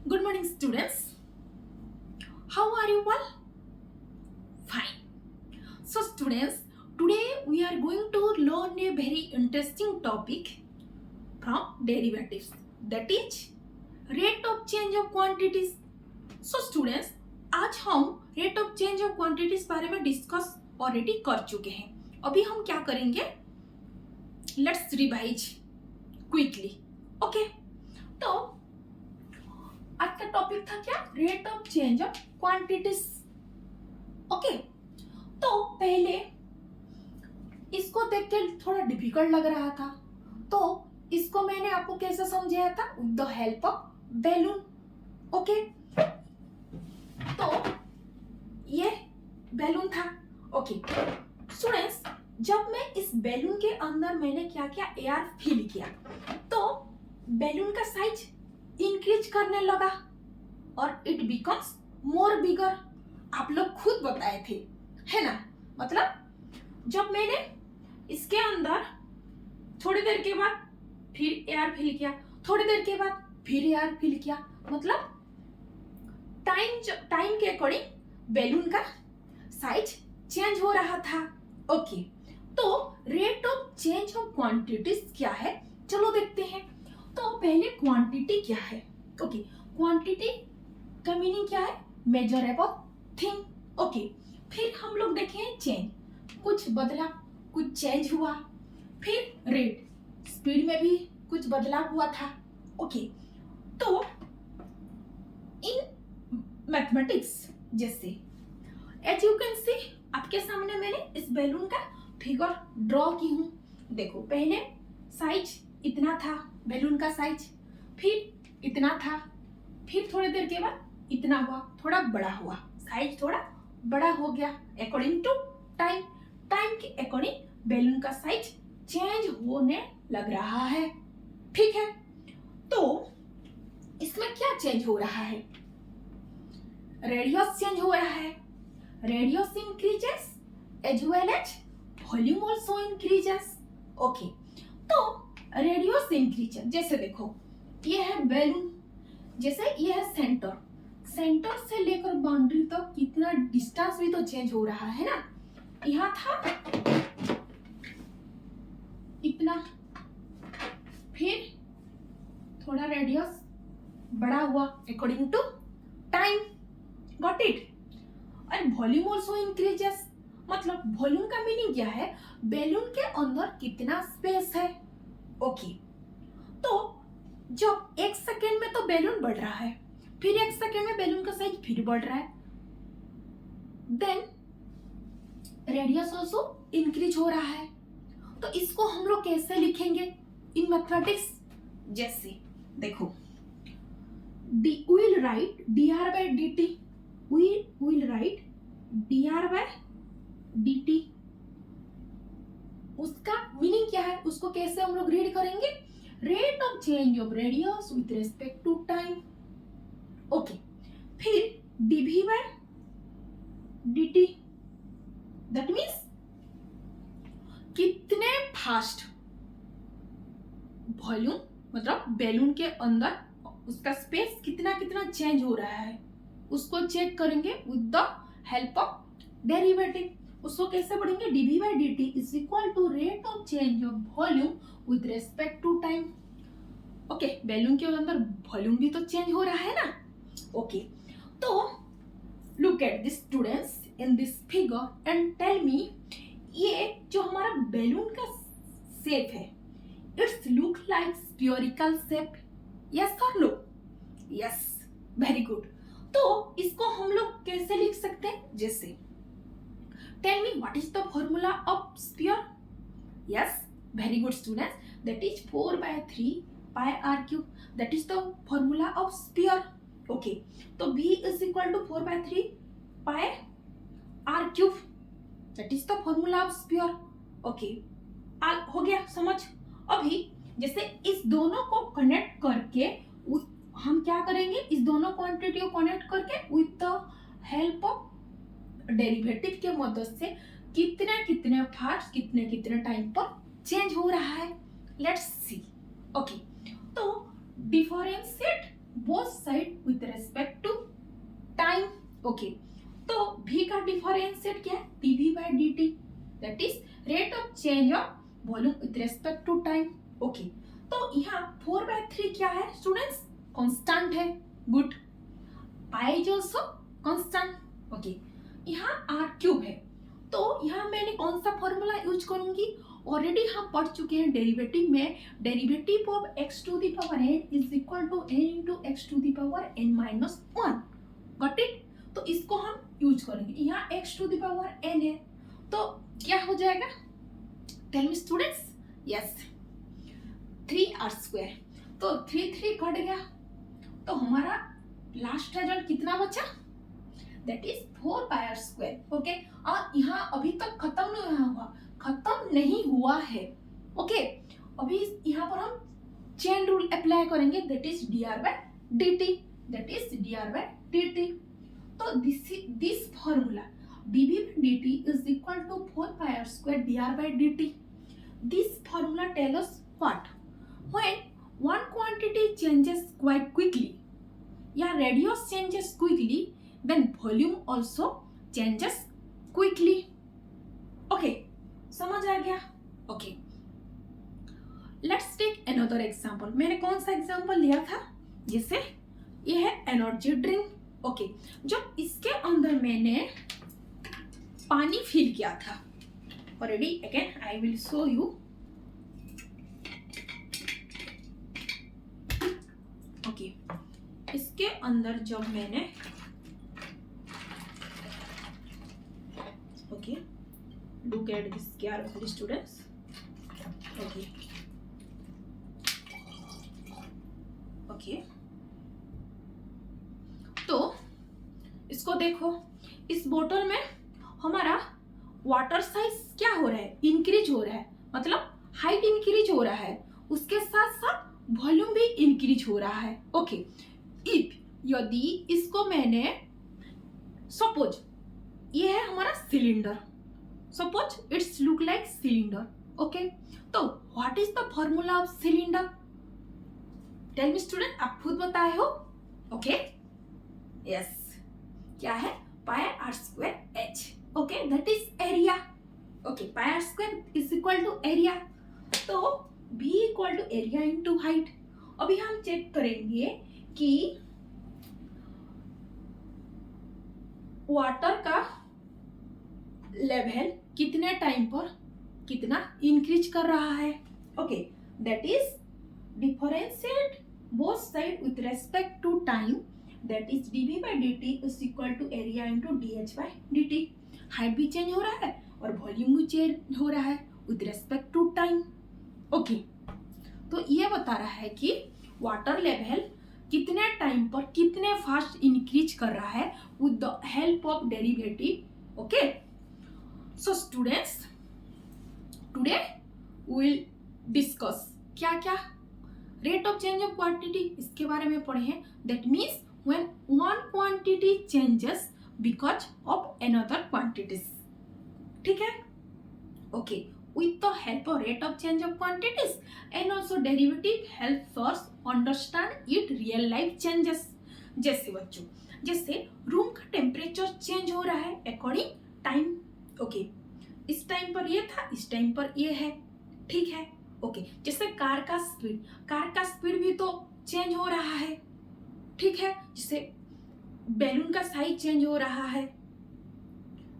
Good morning, students. How are you all? Fine. So, students, today we are going to learn a very interesting topic from derivatives. That is rate of change of quantities. So, students, आज हम rate of change of quantities बारे में discuss already कर चुके हैं. अभी हम क्या करेंगे? Let's revise quickly. ओके, तो आज का टॉपिक था क्या? Rate of change of quantities. Okay, तो पहले इसको देख के थोड़ा डिफिकल्ट लग रहा था, तो इसको मैंने आपको कैसे समझाया था? With the help of balloon. Okay, तो ये बैलून था. ओके स्टूडेंट्स, जब मैं इस बैलून के अंदर मैंने क्या किया? एयर फिल किया, तो बैलून का साइज इंक्रीज करने लगा और इट बिकम्स मोर बिगर. आप लोग खुद बताए थे, है ना? मतलब जब मैंने इसके अंदर थोड़ी देर के बाद फिर एयर फिल किया, थोड़ी देर के बाद फिर एयर फिल किया, मतलब टाइम के अकॉर्डिंग बैलून का साइज चेंज हो रहा था. ओके, तो rate of change of quantities क्या है, चलो देखते हैं. तो पहले क्वांटिटी क्या है? ओके, क्वांटिटी का मीनिंग क्या है? Measurable thing. ओके, फिर हम लोग देखें चेंज, कुछ बदला, कुछ चेंज हुआ. फिर रेट, स्पीड में भी कुछ बदलाव हुआ था. ओके, तो इन मैथमेटिक्स जैसे एज यू कैन सी, आपके सामने मैंने इस बैलून का फिगर ड्रॉ की हूँ. देखो, पहले साइज इतना था बैलून का साइज, फिर इतना था, फिर थोड़ी देर के बाद इतना हुआ, थोड़ा बड़ा हुआ, साइज थोड़ा बड़ा हो गया अकॉर्डिंग टू टाइम. टाइम के अकॉर्डिंग बैलून का साइज चेंज होने लग रहा है. ठीक है, तो इसमें क्या चेंज हो रहा है? रेडियस चेंज हो रहा है. Radius increases as well as volume also increases. Okay, तो रेडियस इंक्रीजेस, जैसे देखो ये है बैलून, जैसे ये है सेंटर, सेंटर से लेकर बाउंड्री तक कितना डिस्टेंस भी तो चेंज हो रहा है ना. यहाँ था इतना, फिर थोड़ा रेडियस बड़ा हुआ according to time. Got it? और वॉल्यूम आल्सो इंक्रीजेस, मतलब वॉल्यूम का मीनिंग क्या है? बैलून के अंदर कितना स्पेस है. ओके, तो जब एक सेकेंड में तो बैलून बढ़ रहा है, फिर एक सेकेंड में बैलून का साइज फिर बढ़ रहा है, देन रेडियस आल्सो इंक्रीज हो रहा है. तो इसको हम लोग कैसे लिखेंगे इन मैथमेटिक्स? जैसे देखो, we will write dr by dt. We will write dr by dt. उसका मीनिंग क्या है? उसको कैसे हम लोग रीड करेंगे? Rate of change of radius with respect to time. Okay, फिर dv by dt, that means कितने फास्ट वॉल्यूम, मतलब बैलून के अंदर उसका स्पेस कितना कितना चेंज हो रहा है, उसको चेक करेंगे with the help of derivative. उसको कैसे पढ़ेंगे? dv by dt is equal to rate of change of volume with respect to time. Okay, balloon के अंदर वॉल्यूम भी तो चेंज हो रहा है ना. ओके, तो look at this students in this figure and tell me, ये जो हमारा बैलून का शेप है, it's look like spherical shape. Yes और नो? Yes, very good. तो इसको हम लोग कैसे लिख सकते हैं? जैसे tell me what is the formula of sphere? Yes, very good students, that is 4/3 pi r cube. That is the formula of sphere. Okay, तो v is equal to 4/3 pi r cube. That is the formula of sphere. Okay, हो गया समझ? अभी जैसे इस दोनों को connect करके हम क्या करेंगे? इस दोनों क्वांटिटी को कनेक्ट करके with the help of derivative के मदद से कितने कितने फास्ट कितने कितने टाइम पर चेंज हो रहा है. Let's see. ओके, तो differentiate both side with respect to time. Okay, तो v का डिफरेंशिएट क्या है? dv by dt, that is rate of change of volume with respect to time. Okay, तो यहाँ 4/3 क्या है स्टूडेंट्स? कांस्टेंट है. Good. Pi is also constant. Okay, यहाँ r क्यूब है, तो यहाँ मैंने कौन सा फॉर्मूला यूज करूंगी? ऑलरेडी हम पढ़ चुके हैं डेरिवेटिव में. Derivative of x to the power n is equal to n into x to the power n minus 1. Got it? तो इसको हम यूज करेंगे. यहाँ x to the power n है, तो क्या हो जाएगा? Tell me students. Yes, 3r². तो 3 कट गया, तो हमारा लास्ट रिजल्ट कितना बचा? That is 4πr². ओके, और यहाँ अभी तक खत्म नहीं हुआ है. ओके, अभी यहाँ पर हम चेन रूल अप्लाई करेंगे. That is dr by dt. That is dr by dt. तो this formula dv by dt is equal to 4πr² dr by dt. This formula tells us what? When one quantity changes quite quickly, या radius changes quickly, then volume also changes quickly. Okay, समझ आ गया? Okay, let's take another example. मैंने कौन सा example लिया था? जैसे ये है एनर्जी ड्रिंक. ओके, जब इसके अंदर मैंने पानी फिल किया था, already again I will show you. Okay, इसके अंदर जब मैंने okay, look at this carefully students. Okay okay, तो इसको देखो. इस बोतल में हमारा वाटर साइज क्या हो रहा है? इंक्रीज हो रहा है, मतलब हाइट इंक्रीज हो रहा है, उसके साथ साथ वॉल्यूम भी इंक्रीज हो रहा है. ओके, इफ यदि इसको मैंने सपोज ये है हमारा cylinder, suppose it's look like cylinder. Okay, तो what is the formula of cylinder? Tell me student, आप खुद बताए हो. ओके, यस, क्या है? πr² h. Okay, that is area. Okay, πr² is equal to area. तो v equal to area into height. अभी हम चेक करेंगे कि वाटर का लेवल कितने टाइम पर कितना इंक्रीज कर रहा है. Okay, that is differentiate both side with respect to time. That is dv by dt is equal to area into dh by dt. Height भी चेंज हो रहा है और वॉल्यूम भी चेंज हो रहा है with respect to time. Okay, तो ये बता रहा है कि वाटर लेवल कितने टाइम पर कितने फास्ट इंक्रीज कर रहा है with the help of derivative. Okay, so students, today we will discuss क्या क्या rate of change of quantity, इसके बारे में पढ़े हैं. That means when one quantity changes because of another quantities. ठीक है? Okay, with the help of rate of change of quantities and also derivative helps us understand it real life changes. जैसे बच्चों, जैसे रूम का temperature change हो रहा है according time. Okay, इस टाइम पर ये था, इस टाइम पर ये है. ठीक है? ओके, जैसे कार का स्पीड भी तो चेंज हो रहा है. ठीक है? जैसे बैलून का साइज चेंज हो रहा है,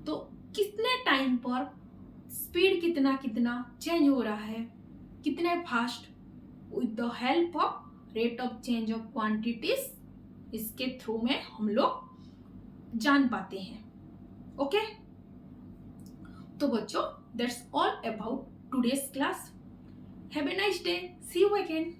तो कितने टाइम पर स्पीड कितना चेंज हो रहा है, कितने fast, with the help of rate of change of quantities. इसके थ्रू में हम लोग जान पाते हैं. ओके, तो बच्चों, that's all about today's class. Have a nice day. See you again.